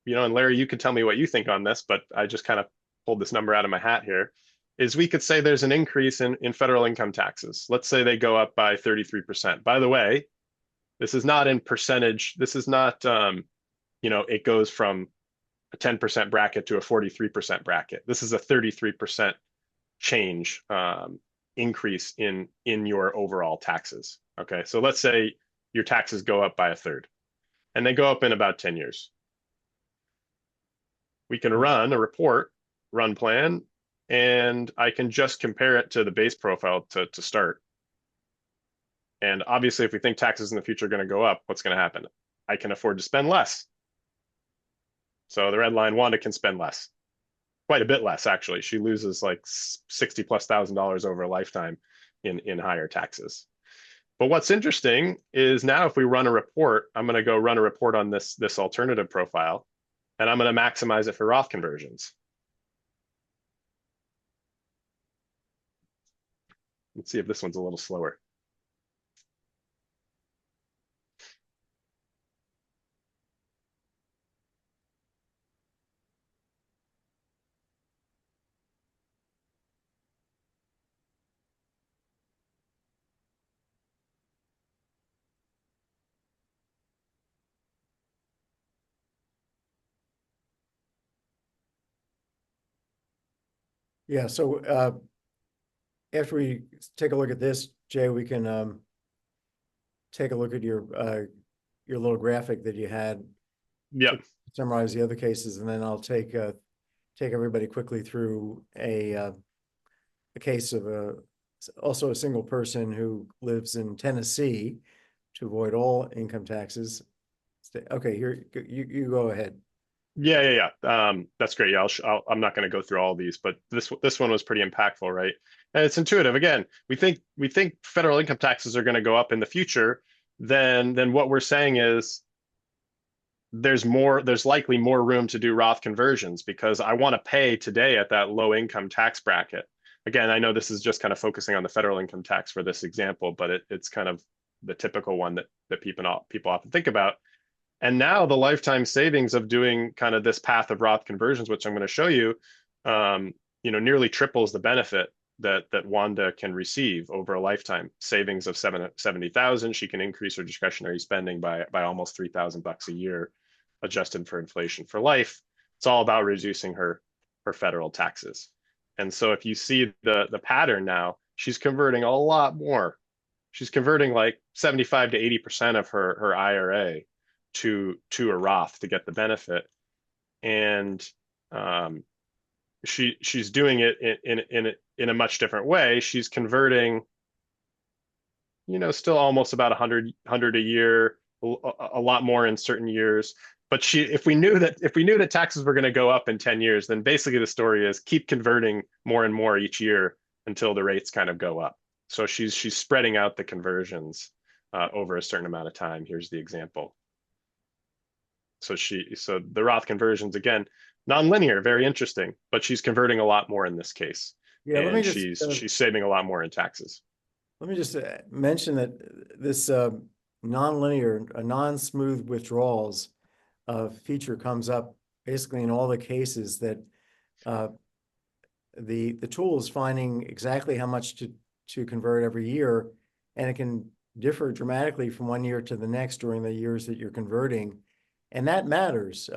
B: and Larry, you can tell me what you think on this, but I just kind of pulled this number out of my hat here, is we could say there's an increase in federal income taxes. Let's say they go up by 33%. By the way, this is not in percentage. This is not, it goes from a 10% bracket to a 43% bracket. This is a 33% change, increase in your overall taxes. Okay, so let's say your taxes go up by a third, and they go up in about 10 years. We can run a report, run plan, and I can just compare it to the base profile to start. And obviously, if we think taxes in the future are going to go up, what's going to happen? I can afford to spend less. So the red line, Wanda can spend less, quite a bit less, actually. She loses like $60,000+ over a lifetime in higher taxes. But what's interesting is now if we run a report, I'm going to go run a report on this alternative profile, and I'm going to maximize it for Roth conversions. Let's see if this one's a little slower.
A: Yeah. So after we take a look at this, Jay, we can take a look at your little graphic that you had
B: Yep.
A: to summarize the other cases, and then I'll take everybody quickly through a case of also a single person who lives in Tennessee to avoid all income taxes. Okay, here you go ahead.
B: Yeah. That's great. Yeah, I'm not going to go through all of these, but this one was pretty impactful, right? And it's intuitive. Again, we think federal income taxes are going to go up in the future. Then what we're saying is there's likely more room to do Roth conversions because I want to pay today at that low income tax bracket. Again, I know this is just kind of focusing on the federal income tax for this example, but it's kind of the typical one that people often think about. And now the lifetime savings of doing kind of this path of Roth conversions, which I'm going to show you, nearly triples the benefit that Wanda can receive over a lifetime. Savings of 70,000. She can increase her discretionary spending by almost $3,000 a year, adjusted for inflation for life. It's all about reducing her federal taxes. And so if you see the pattern now, she's converting a lot more. She's converting like 75 to 80% of her IRA to a Roth to get the benefit, and she's doing it in a much different way. She's converting, still almost about 100 a year, a lot more in certain years. But if we knew that taxes were going to go up in 10 years, then basically the story is keep converting more and more each year until the rates kind of go up. So she's spreading out the conversions over a certain amount of time. Here's the example. So the Roth conversions, again, nonlinear, very interesting, but she's converting a lot more in this case.
A: Yeah,
B: and she's saving a lot more in taxes.
A: Let me just mention that this nonlinear, non-smooth withdrawals feature comes up basically in all the cases that the tool is finding exactly how much to convert every year, and it can differ dramatically from one year to the next during the years that you're converting. And that matters.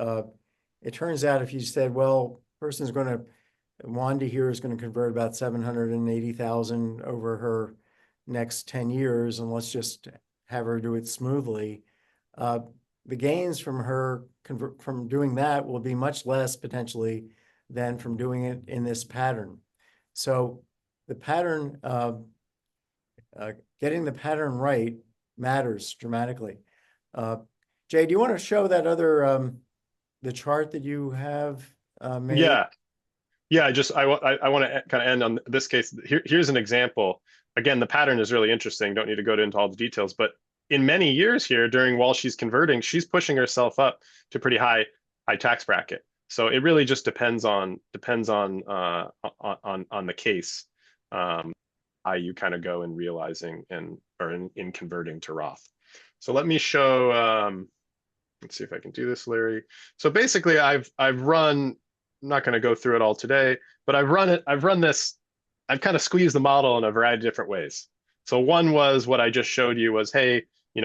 A: It turns out if you said, well, person's going to, Wanda here is going to convert about 780,000 over her next 10 years, and let's just have her do it smoothly. The gains from her from doing that will be much less potentially than from doing it in this pattern. So the pattern, getting the pattern right matters dramatically. Jay, do you want to show that other, the chart that you have made?
B: Yeah. Yeah, I want to kind of end on this case. Here's an example. Again, the pattern is really interesting. Don't need to go into all the details, but in many years here, while she's converting, she's pushing herself up to pretty high tax bracket. So it really just depends on the case, how you kind of go in realizing or in converting to Roth. So let me show. Let's see if I can do this, Larry. So basically, I've run. I'm not going to go through it all today, but I've run this. I've kind of squeezed the model in a variety of different ways. So one was what I just showed you was, hey,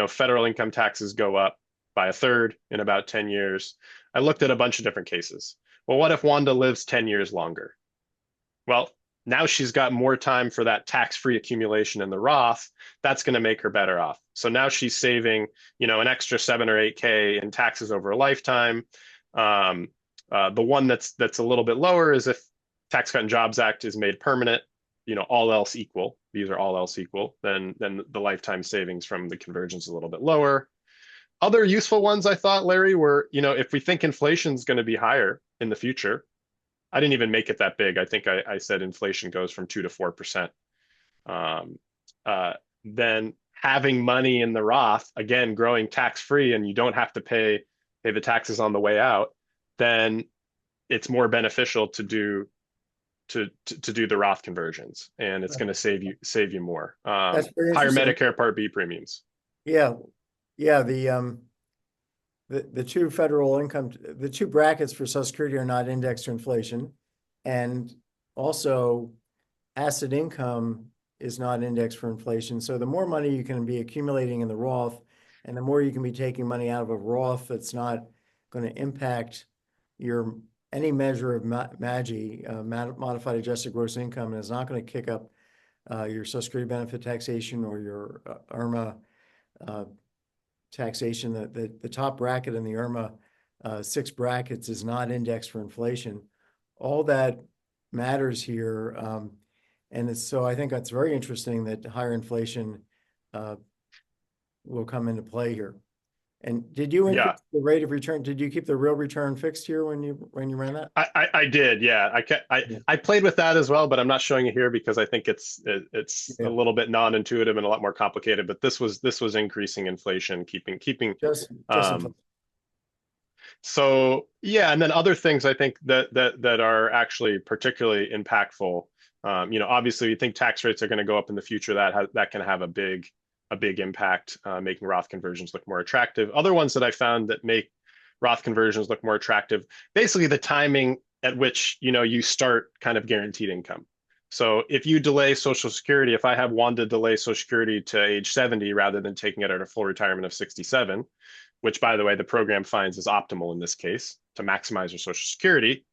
B: federal income taxes go up by a third in about 10 years. I looked at a bunch of different cases. Well, what if Wanda lives 10 years longer? Well, now she's got more time for that tax-free accumulation in the Roth. That's going to make her better off. So now she's saving, an extra 7 or 8K in taxes over a lifetime. The one that's a little bit lower is if Tax Cut and Jobs Act is made permanent, all else equal. These are all else equal. Then the lifetime savings from the convergence is a little bit lower. Other useful ones I thought, Larry, were, if we think inflation is going to be higher in the future, I didn't even make it that big. I think I said inflation goes from 2 to 4%. Then having money in the Roth, again, growing tax-free, and you don't have to pay the taxes on the way out, then it's more beneficial to do the Roth conversions, and it's going to save you more.
A: That's very
B: Higher
A: interesting.
B: Medicare Part B premiums.
A: Yeah, yeah. The two federal income, the two brackets for Social Security are not indexed to inflation, and also asset income is not indexed for inflation. So the more money you can be accumulating in the Roth, and the more you can be taking money out of a Roth that's not going to impact your any measure of MAGI, modified adjusted gross income, and is not going to kick up your Social Security benefit taxation or your IRMA taxation. The top bracket in the IRMA 6 brackets is not indexed for inflation. All that matters here. And so I think that's very interesting that higher inflation will come into play here. And did you increase the rate of return? Did you keep the real return fixed here when you ran that?
B: I did, yeah. I played with that as well, but I'm not showing it here because I think it's a little bit non-intuitive and a lot more complicated. But this was increasing inflation, keeping
A: just inflation.
B: So yeah, and then other things I think that are actually particularly impactful. Obviously, we think tax rates are going to go up in the future. That can have a big impact, making Roth conversions look more attractive. Other ones that I found that make Roth conversions look more attractive, basically the timing at which you start kind of guaranteed income. So if you delay Social Security, if I have Wanda delay Social Security to age 70 rather than taking it at a full retirement of 67, which by the way the program finds is optimal in this case to maximize her Social Security,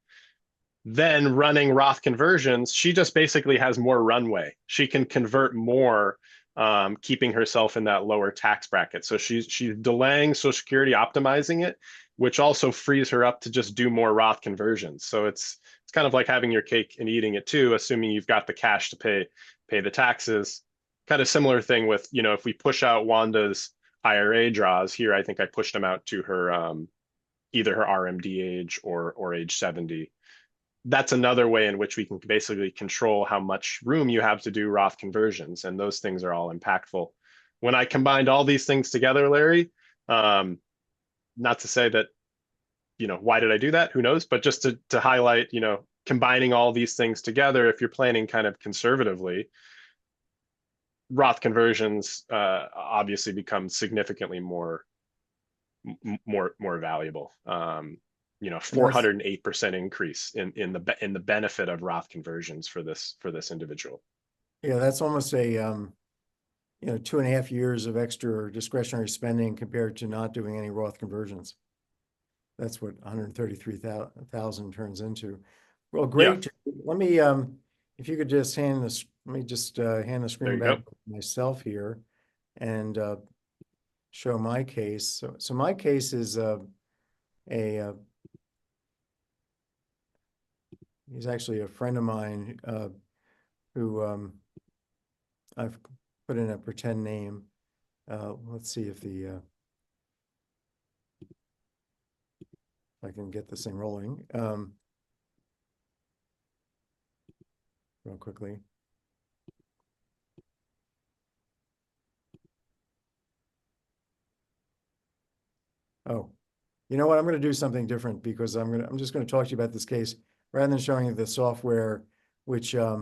B: then running Roth conversions, she just basically has more runway. She can convert more, keeping herself in that lower tax bracket. So she's delaying Social Security, optimizing it, which also frees her up to just do more Roth conversions. So it's kind of like having your cake and eating it too, assuming you've got the cash to pay the taxes. Kind of similar thing with, if we push out Wanda's IRA draws here, I think I pushed them out to her either her RMD age or age 70. That's another way in which we can basically control how much room you have to do Roth conversions, and those things are all impactful. When I combined all these things together, Larry, not to say that, why did I do that? Who knows? But just to highlight, combining all these things together, if you're planning kind of conservatively, Roth conversions obviously become significantly more valuable. 408% increase in the benefit of Roth conversions for this individual.
A: Yeah, that's almost a, 2.5 years of extra discretionary spending compared to not doing any Roth conversions. That's what 133,000 turns into. Well,
B: Yeah,
A: great. Let me, if you could just hand this, let me just hand the
B: there
A: screen
B: you
A: back
B: go.
A: to myself here and show my case. So my case is a he's actually a friend of mine who I've put in a pretend name. Let's see if I can get this thing rolling real quickly. Oh, you know what? I'm going to do something different because I'm just going to talk to you about this case rather than showing you the software, which uh,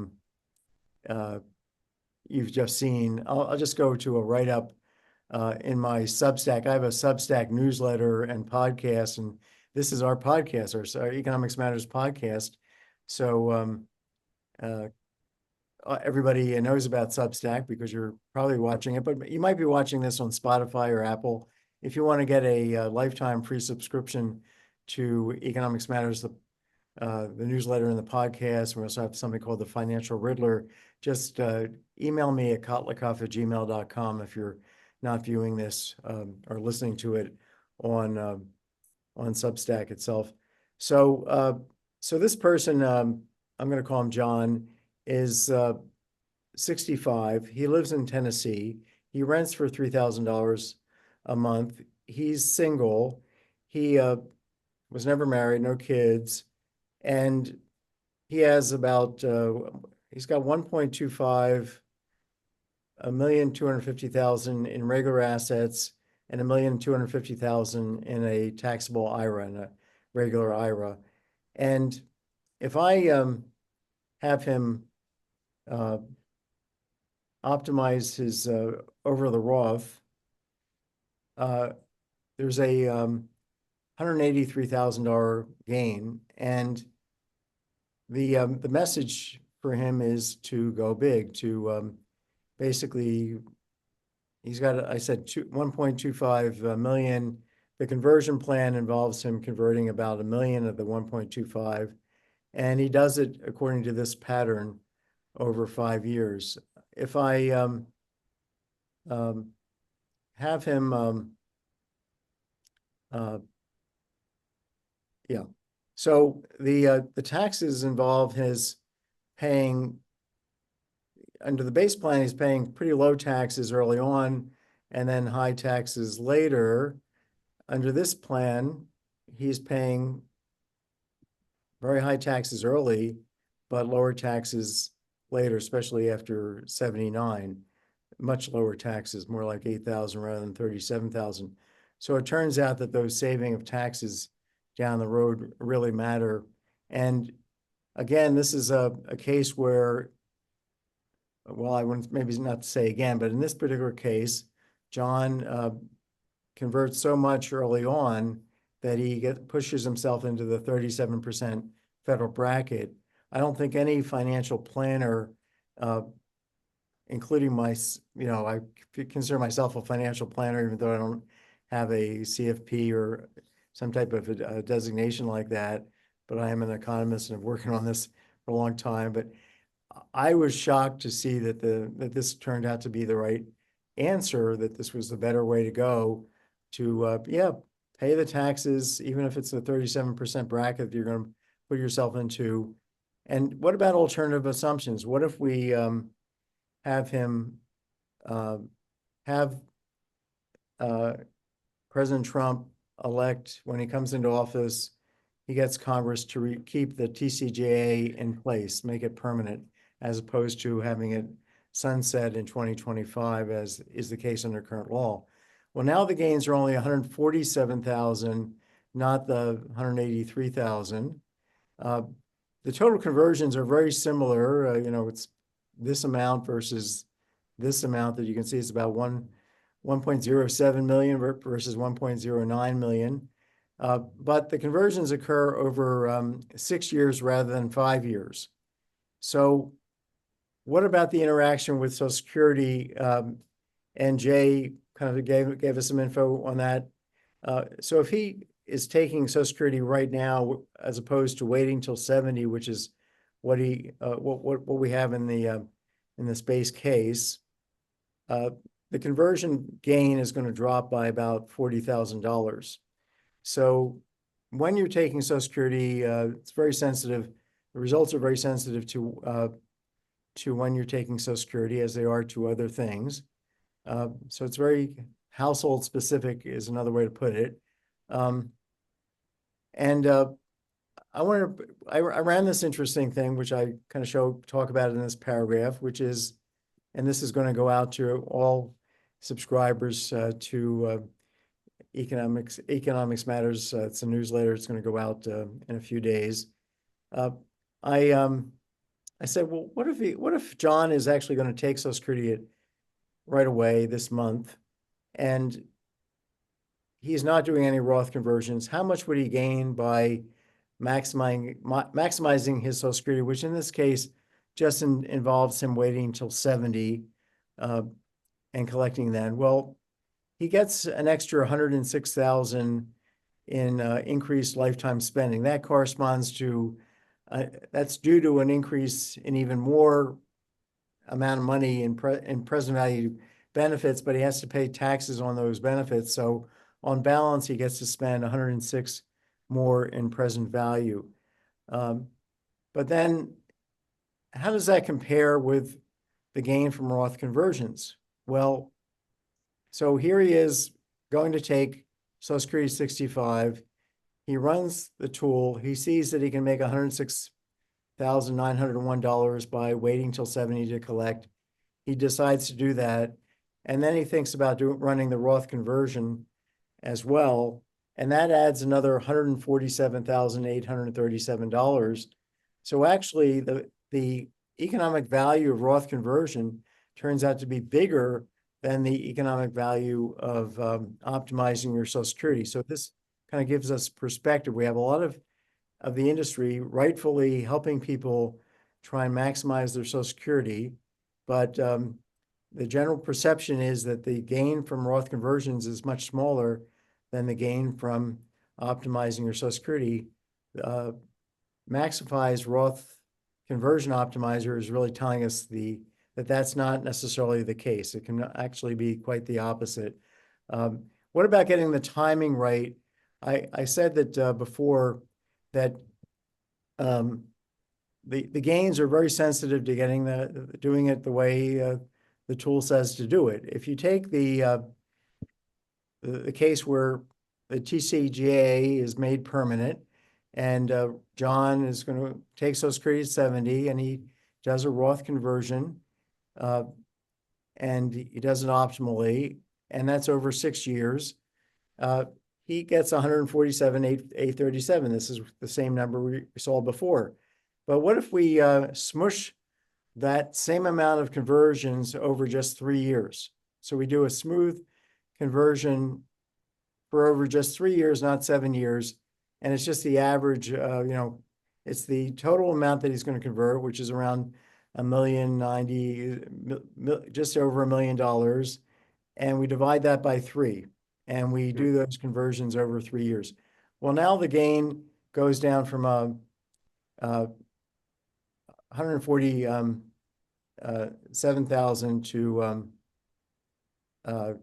A: you've just seen. I'll just go to a write-up in my Substack. I have a Substack newsletter and podcast, and this is our podcast, our Economics Matters podcast. So uh, everybody knows about Substack because you're probably watching it, but you might be watching this on Spotify or Apple. If you want to get a lifetime free subscription to Economics Matters, the newsletter and the podcast, we also have something called the Financial Riddler. Just email me at kotlikoff@gmail.com if you're not viewing this or listening to it on Substack itself. So this person, I'm going to call him John, is 65. He lives in Tennessee. He rents for $3,000 a month. He's single. He was never married, no kids, and he has about he's got 1.25 1,250,000 in regular assets and 1,250,000 in a taxable IRA and a regular IRA. And if I have him uh, optimize his over the Roth, uh, there's a $183,000 gain, and the message for him is to go big. To basically, he's got, I said, 1.25 million. The conversion plan involves him converting about 1 million of the 1.25, and he does it according to this pattern over 5 years. If I um, have him, uh, yeah. So the taxes involved his paying under the base plan. He's paying pretty low taxes early on, and then high taxes later. Under this plan, he's paying very high taxes early, but lower taxes later, especially after 79. Much lower taxes, more like 8,000 rather than 37,000. So it turns out that those saving of taxes down the road really matter. And again, this is a case where, well, I wouldn't maybe not to say again, but in this particular case, John converts so much early on that he pushes himself into the 37% federal bracket. I don't think any financial planner, uh, including I consider myself a financial planner, even though I don't have a CFP or some type of a designation like that, but I am an economist and have working on this for a long time. But I was shocked to see that this turned out to be the right answer, that this was the better way to go to, pay the taxes, even if it's a 37% bracket you're going to put yourself into. And what about alternative assumptions? What if we have him have President Trump elect, when he comes into office, he gets Congress to keep the TCJA in place, make it permanent, as opposed to having it sunset in 2025, as is the case under current law. Well, now the gains are only 147,000, not the 183,000. The total conversions are very similar. It's this amount versus this amount that you can see is about 1.07 million versus 1.09 million. But the conversions occur over 6 years rather than 5 years. So what about the interaction with Social Security? And Jay kind of gave us some info on that. So if he is taking Social Security right now, as opposed to waiting till 70, which is what we have in this base case, the conversion gain is going to drop by about $40,000. So when you're taking Social Security, it's very sensitive. The results are very sensitive to when you're taking Social Security, as they are to other things. So it's very household specific, is another way to put it. And I ran this interesting thing, which I kind of talk about in this paragraph, which is, and this is going to go out to all subscribers to Economics Matters. It's a newsletter. It's going to go out in a few days. I said, well, what if John is actually going to take Social Security right away this month, and he's not doing any Roth conversions? How much would he gain by maximizing his Social Security, which in this case just involves him waiting until 70 and collecting then? Well, he gets an extra $106,000 in increased lifetime spending. That corresponds to that's due to an increase in even more amount of money in present value benefits, but he has to pay taxes on those benefits. So on balance, he gets to spend 106 more in present value. But then how does that compare with the gain from Roth conversions? Well, so here he is going to take Social Security 65. He runs the tool. He sees that he can make $106,901 by waiting till 70 to collect. He decides to do that. And then he thinks about running the Roth conversion as well. And that adds another $147,837. So actually, the economic value of Roth conversion turns out to be bigger than the economic value of optimizing your Social Security. So this kind of gives us perspective. We have a lot of the industry rightfully helping people try and maximize their Social Security, but the general perception is that the gain from Roth conversions is much smaller than the gain from optimizing your Social Security. MaxiFi's Roth conversion optimizer is really telling us that that's not necessarily the case. It can actually be quite the opposite. What about getting the timing right? I said that before that the gains are very sensitive to doing it the way the tool says to do it. If you take the case where the TCJA is made permanent, and John is going to take Social Security at 70, and he does a Roth conversion, and he does it optimally, and that's over 6 years. He gets 147,837. This is the same number we saw before. But what if we smush that same amount of conversions over just 3 years? So we do a smooth conversion for over just 3 years, not 7 years. And it's just the average, it's the total amount that he's going to convert, which is around $1,090,000, just over $1 million. And we divide that by 3. And we do those conversions over 3 years. Well, now the gain goes down from 147,000 to a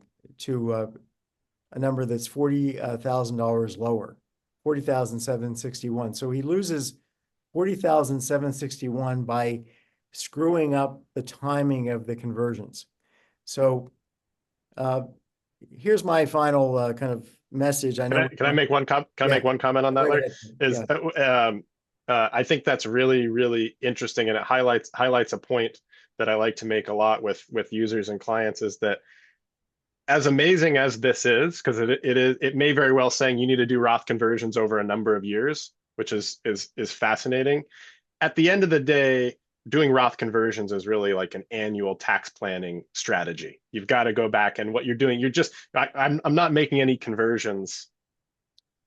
A: number that's $40,000 lower, 40,761. So he loses 40,761 by screwing up the timing of the conversions. So here's my final kind of message. I know.
B: Can I make one make one comment on that, Larry? I think that's really, really interesting, and it highlights a point that I like to make a lot with users and clients, is that as amazing as this is, because it may very well saying you need to do Roth conversions over a number of years, which is fascinating. At the end of the day, doing Roth conversions is really like an annual tax planning strategy. You've got to go back, and what you're doing, I'm not making any conversions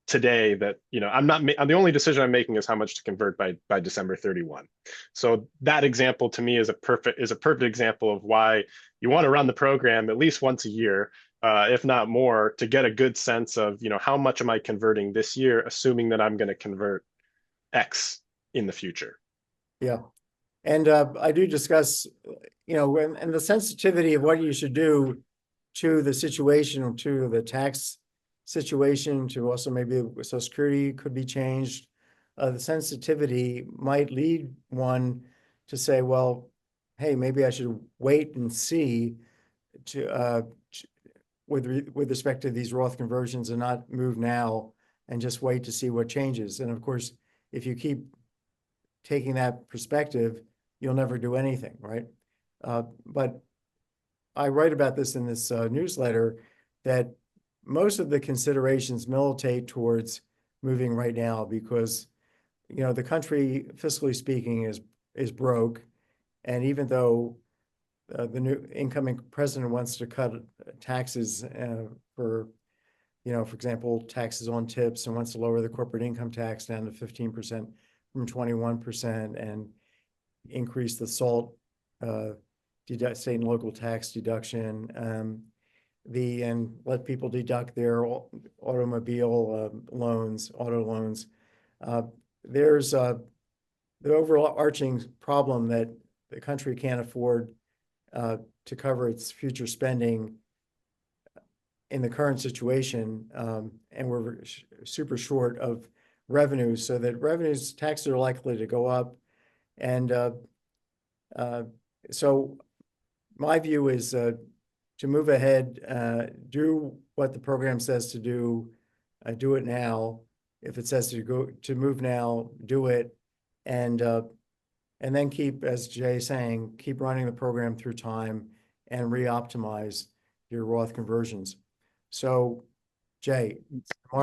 B: today that, I'm the only decision I'm making is how much to convert by December 31. So that example to me is a perfect example of why you want to run the program at least once a year, if not more, to get a good sense of, how much am I converting this year, assuming that I'm going to convert X in the future.
A: Yeah. And I do discuss, and the sensitivity of what you should do to the situation, to the tax situation, to also maybe Social Security could be changed. The sensitivity might lead one to say, well, hey, maybe I should wait and see to with respect to these Roth conversions and not move now and just wait to see what changes. And of course, if you keep taking that perspective, you'll never do anything, right? But I write about this in this newsletter that most of the considerations militate towards moving right now because, the country, fiscally speaking, is broke. And even though the new incoming president wants to cut taxes for example, taxes on tips, and wants to lower the corporate income tax down to 15% from 21% and increase the SALT state and local tax deduction, and let people deduct their automobile auto loans. There's the overarching problem that the country can't afford to cover its future spending in the current situation, and we're super short of revenues, so that taxes are likely to go up. And so my view is to move ahead, do what the program says to do it now. If it says to move now, do it, and then keep, as Jay's saying, keep running the program through time and re-optimize your Roth conversions. So, Jay,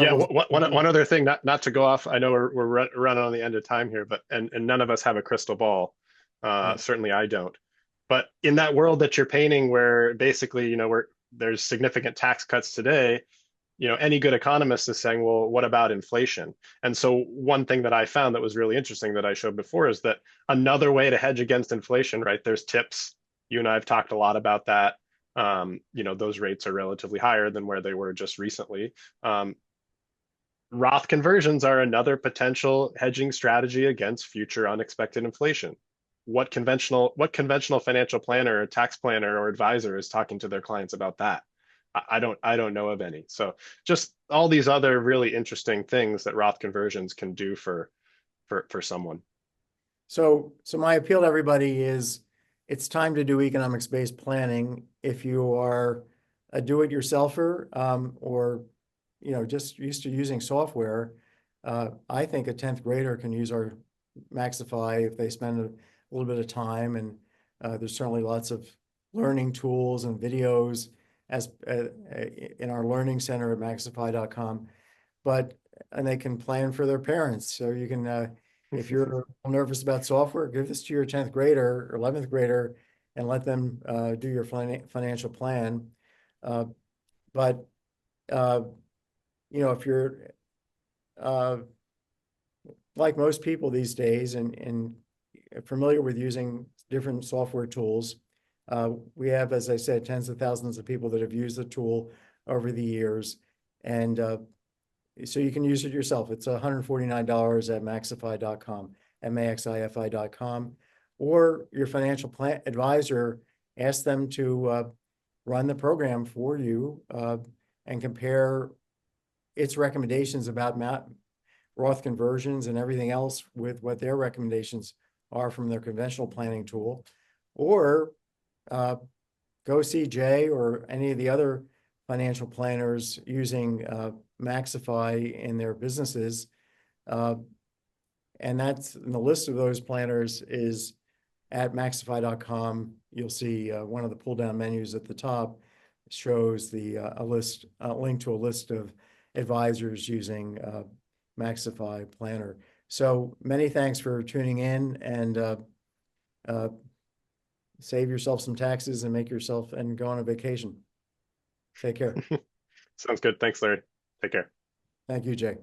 B: Yeah,
A: marvelous.
B: one other thing, not to go off. I know we're running on the end of time here, but and none of us have a crystal ball.
A: Right.
B: Certainly I don't. But in that world that you're painting, where basically, there's significant tax cuts today, any good economist is saying, well, what about inflation? And so one thing that I found that was really interesting that I showed before is that another way to hedge against inflation, right? There's tips. You and I have talked a lot about that. Those rates are relatively higher than where they were just recently. Roth conversions are another potential hedging strategy against future unexpected inflation. What conventional financial planner or tax planner or advisor is talking to their clients about that? I don't know of any. So just all these other really interesting things that Roth conversions can do for someone.
A: So my appeal to everybody is it's time to do economics-based planning. If you are a do-it-yourselfer, or just used to using software, I think a 10th grader can use our MaxiFi if they spend a little bit of time. And there's certainly lots of learning tools and videos as in our learning center at MaxiFi.com. And they can plan for their parents. So you can, if you're nervous about software, give this to your 10th grader or 11th grader and let them do your financial plan. But if you're like most people these days and familiar with using different software tools, we have, as I said, tens of thousands of people that have used the tool over the years. And so you can use it yourself. It's $149 at MaxiFi.com, MaxiFi.com, or your financial plan advisor, ask them to run the program for you and compare its recommendations about Roth conversions and everything else with what their recommendations are from their conventional planning tool. Or go see Jay or any of the other financial planners using MaxiFi in their businesses. And the list of those planners is at MaxiFi.com. You'll see one of the pull down menus at the top shows a link to a list of advisors using MaxiFi Planner. So many thanks for tuning in, and save yourself some taxes and go on a vacation. Take care.
B: Sounds good. Thanks, Larry. Take care.
A: Thank you, Jay.